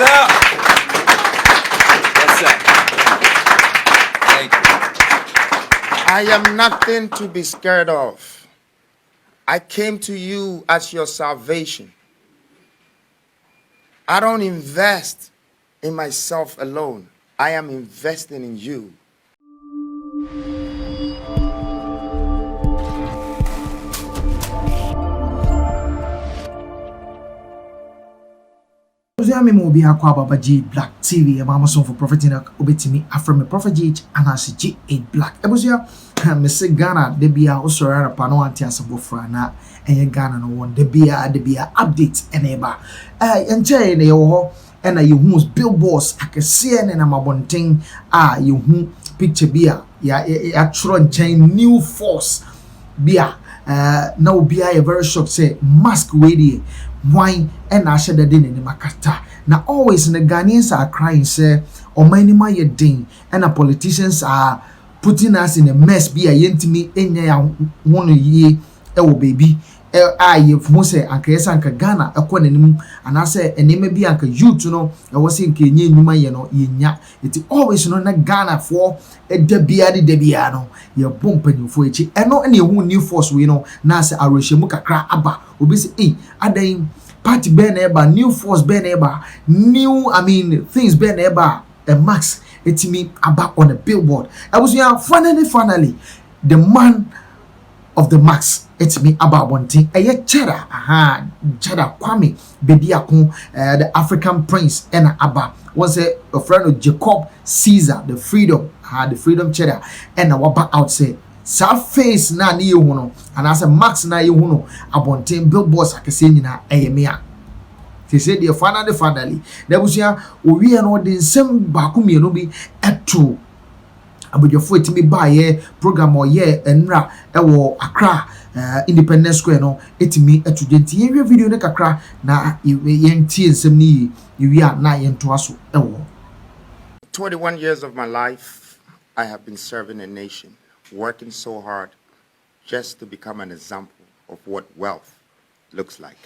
up? What's up? Thank you. I am nothing to be scared of. I came to you as your salvation. I don't invest in myself alone. I am investing in you. Oziame mo bi akwa baba G Black TV e mama son for prophet in obetimi aframe prophet G and as G8 Black. Ebozia me se Ghana de bia osora rapa no anti asabofra na enye Ghana no won de bia update eneba. Enche ne yo ho na yehu billboards akese ne na mabonten yehu picture bia ya tro nchen new force bia na obi a very shocked say mask wey wine and ashe the din in makata. Now always in the Ghanaians are crying say or many my din and the politicians are putting us in a mess be a yentimi enya one ye baby if mo say anka yes anka Ghana ekọ nanim and I say enema bi anka youth no e wo say anka enye nyuma ye no yenya it always no na Ghana for de bia no ye bompanimfo echi eno na ehu new force we no na say arohwemu kakra aba obi say adan party be na eba new force be na eba new things be na eba a max etimi aba on a billboard. I was finally the man of the max etimi aba one thing Cheddar Cheddar Kwame Bediako the African prince and aba was a friend of Jacob Caesar the freedom Cheddar and waba out say face na ni hu no and as a max na hu no abonten billboards akese nyina eyemia they say the finally there was ya owi no de nsem ba ku mienu bi eto abodjofo etimi ba ye program oye enra ewo Accra Independence Square no etimi eto denti ye video ne kakra na yentie nsem ni yewi a na yento aso ewo 21 years of my life I have been serving a nation, working so hard just to become an example of what wealth looks like.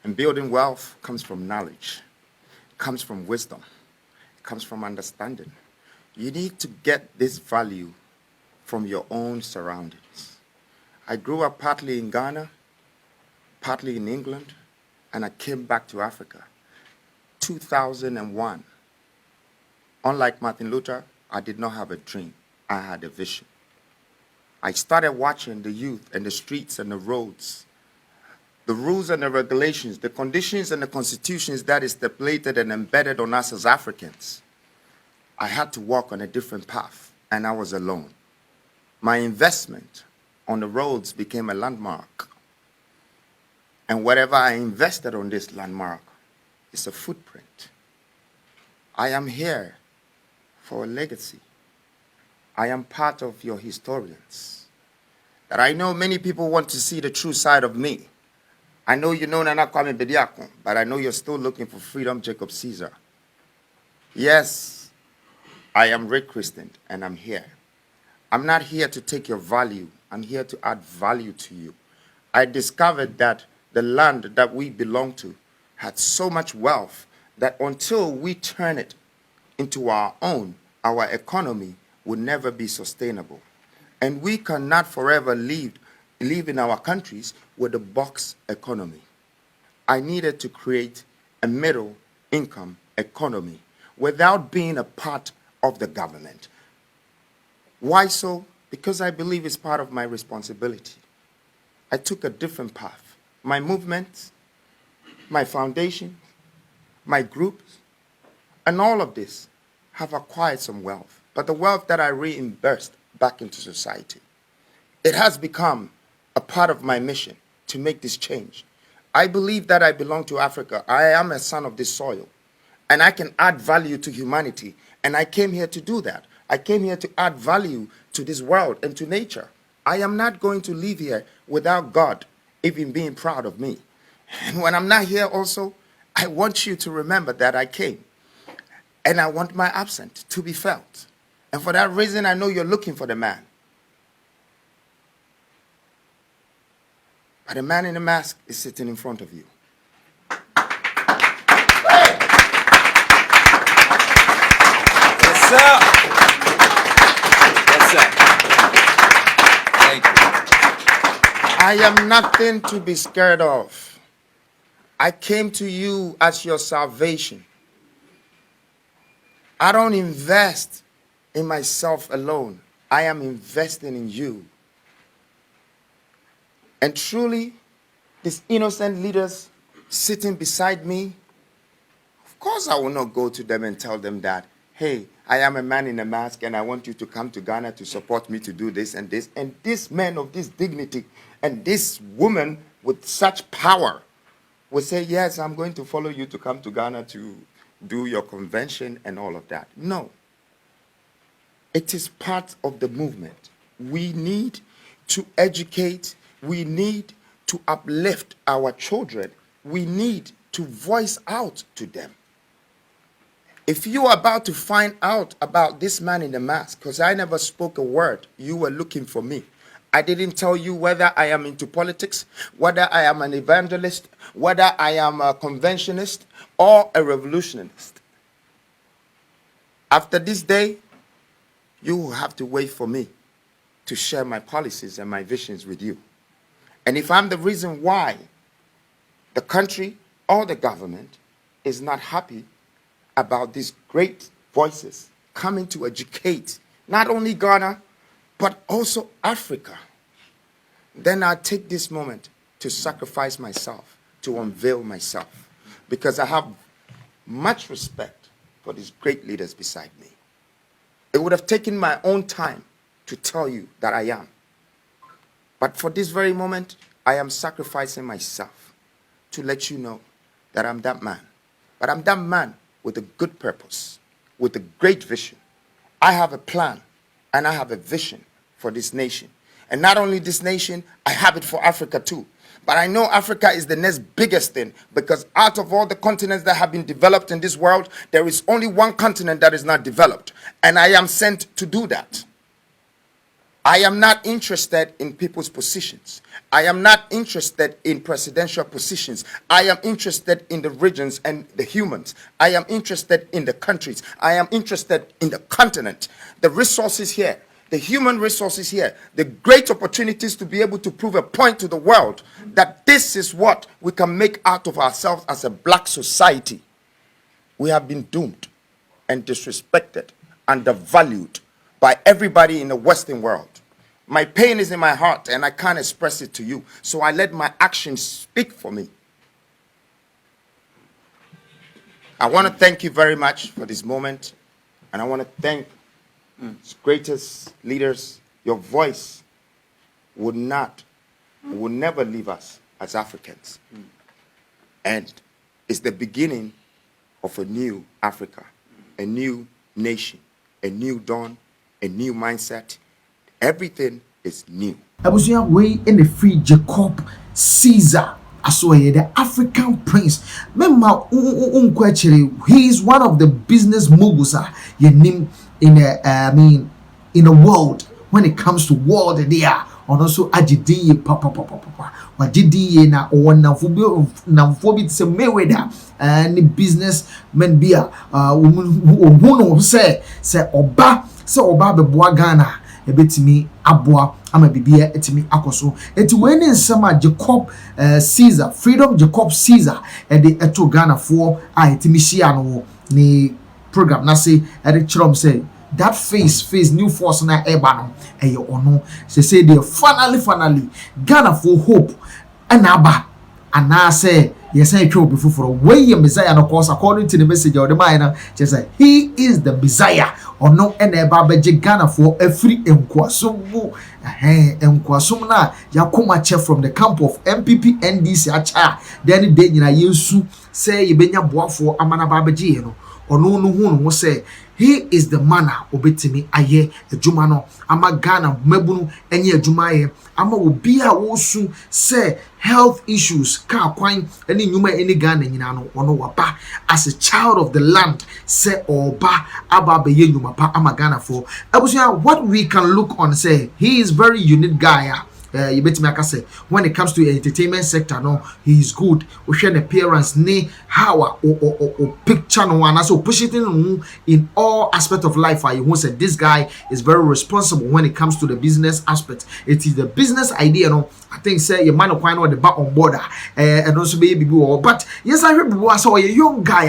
And building wealth comes from knowledge, comes from wisdom, comes from understanding. You need to get this value from your own surroundings. I grew up partly in Ghana, partly in England, and I came back to Africa. 2001. Unlike Martin Luther, I did not have a dream. I had a vision. I started watching the youth and the streets and the roads, the rules and the regulations, the conditions and the constitutions that is stipulated and embedded on us as Africans. I had to walk on a different path, and I was alone. My investment on the roads became a landmark. And whatever I invested on this landmark is a footprint. I am here for a legacy. I am part of your historians. That I know many people want to see the true side of me. I know you know Nana Kwame Bediako, but I know you're still looking for freedom, Jacob Caesar. Yes, I am Rick Christian, and I'm here. I'm not here to take your value. I'm here to add value to you. I discovered that the land that we belong to had so much wealth that until we turn it into our own, our economy would never be sustainable. And we cannot forever live in our countries with a box economy. I needed to create a middle income economy without being a part of the government. Why so? Because I believe it's part of my responsibility. I took a different path. My movements, my foundation, my groups, and all of this have acquired some wealth. But the wealth that I reimbursed back into society, it has become a part of my mission to make this change. I believe that I belong to Africa. I am a son of this soil, and I can add value to humanity. And I came here to do that. I came here to add value to this world and to nature. I am not going to live here without God even being proud of me. And when I'm not here also, I want you to remember that I came. And I want my absence to be felt. And for that reason, I know you're looking for the man. But the man in the mask is sitting in front of you. sir. Yes, sir. Thank you. I am nothing to be scared of. I came to you as your salvation. I don't invest in myself alone. I am investing in you. And truly, these innocent leaders sitting beside me, of course I will not go to them and tell them that, hey, I am a man in a mask and I want you to come to Ghana to support me to do this and this. And this man of this dignity and this woman with such power will say, yes, I'm going to follow you to come to Ghana to do your convention and all of that. No. It is part of the movement. We need to educate. We need to uplift our children. We need to voice out to them. If you are about to find out about this man in the mask, because I never spoke a word, you were looking for me. I didn't tell you whether I am into politics, whether I am an evangelist, whether I am a conventionist or a revolutionist. After this day, you will have to wait for me to share my policies and my visions with you. And if I'm the reason why the country or the government is not happy about these great voices coming to educate not only Ghana, but also Africa, then I'll take this moment to sacrifice myself, to unveil myself, because I have much respect for these great leaders beside me. It would have taken my own time to tell you that I am. But for this very moment, I am sacrificing myself to let you know that I'm that man. But I'm that man with a good purpose, with a great vision. I have a plan and I have a vision for this nation. And not only this nation, I have it for Africa too. But I know Africa is the next biggest thing, because out of all the continents that have been developed in this world, there is only one continent that is not developed. And I am sent to do that. I am not interested in people's positions. I am not interested in presidential positions. I am interested in the regions and the humans. I am interested in the countries. I am interested in the continent, the resources here, the human resources here, the great opportunities to be able to prove a point to the world that this is what we can make out of ourselves as a black society. We have been doomed and disrespected, undervalued by everybody in the Western world. My pain is in my heart and I can't express it to you. So I let my actions speak for me. I want to thank you very much for this moment. And I want to thank its greatest leaders. Your voice would never leave us as Africans. And it's the beginning of a new Africa, a new nation, a new dawn, a new mindset. Everything is new. Abusia way in the free Jacob Caesar. Asoye, the African prince. Memma he is one of the business moguls in the world when it comes to world there. And also agidi papa. Wajidi na ona fubi se meweda and business men bia who say oba be boa Ghana. Ebetimi aboa ama bibia etimi akoso eti weni nsema Jacob Caesar freedom Jacob Caesar de eto Ghana for a etimi hia no ni program na say ede chrom say that face new force na eba no eye ono say they finally Ghana for hope anaba ana say yes I tell before for way Messiah no course according to the message of the man just say he is the Messiah or no eba beje Ghana for every enkwasomu enkwasomu na yakoma che from the camp of MPP NDC acha then dey nyina yesu say yebenya boafo amana ba beje no ono no hu no say he is the man obetimi aye adwuma no ama Ghana mabunu enye adwuma aye ama obi a wosu say health issues ka kwan eni nyuma eni Ghana nyina no ono waba as a child of the land say oba aba be nyuma pa ama Ghana for abusia what we can look on say he is very unique guy you bet me akase when it comes to entertainment sector no he is good we share appearance ne how or picture no one so push it in all aspect of life you who said this guy is very responsible when it comes to the business aspect. It is the business idea no I think say your man of quite know the back on board and also baby but yes I heard I saw a young guy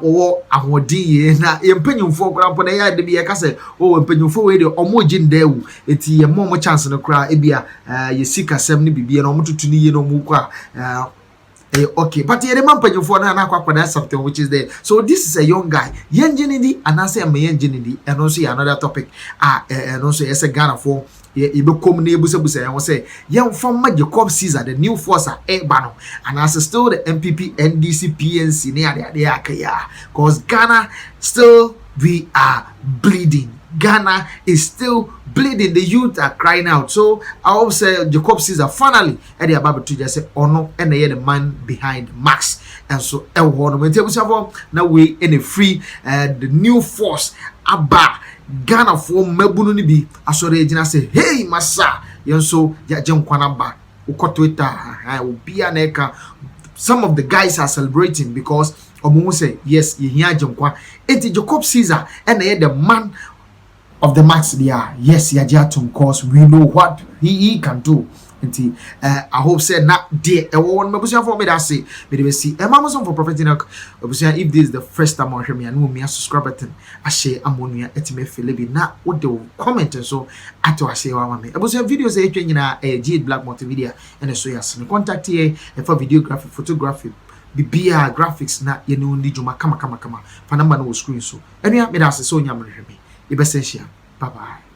or ahodi na empenyum for grampo na ya de be akase oh empenyum for we de omogin dewu eti ye mo chance no kra ebia ye sika sem ne bibie na omotutu ni ye no mu kwa okay but ye man penyu for na akwa something which is there. So this is a young guy yenjinidi and I say am yenjinidi and also another topic and also yes a Ghana for ye be come na ebusabusa yan say yan from Magraheb Caesar the new force bano and as still the MPP NDC PNC near they akaya cause Ghana still we are bleeding. Ghana is still bleeding. The youth are crying out. So I hope say Jacob Caesar finally at the about to just say oh no and the man behind Max and so now we in a free the new force abba Ghana for mebunu ni bi asore ejina say hey massa yen so ya jenkwana ba uko Twitter obia na eka some of the guys are celebrating because omo say yes ye hia jenkwa eti Jacob Caesar and the man of the max there yes yajatum cause we know what he can do. I hope say not dear a one mabusia for me that say me see a Amazon for Prophet Enoch if this is the first time I hear me and me subscribe button I share ammonia etime felebi na what the comment so ato I say wa me abusia videos e twa nyina Jade Black multimedia and so yes contact here for videography photography bibia graphics na ye no ndi juma kama fa number no screen so anua me that say so nya me hweme. Bye bye.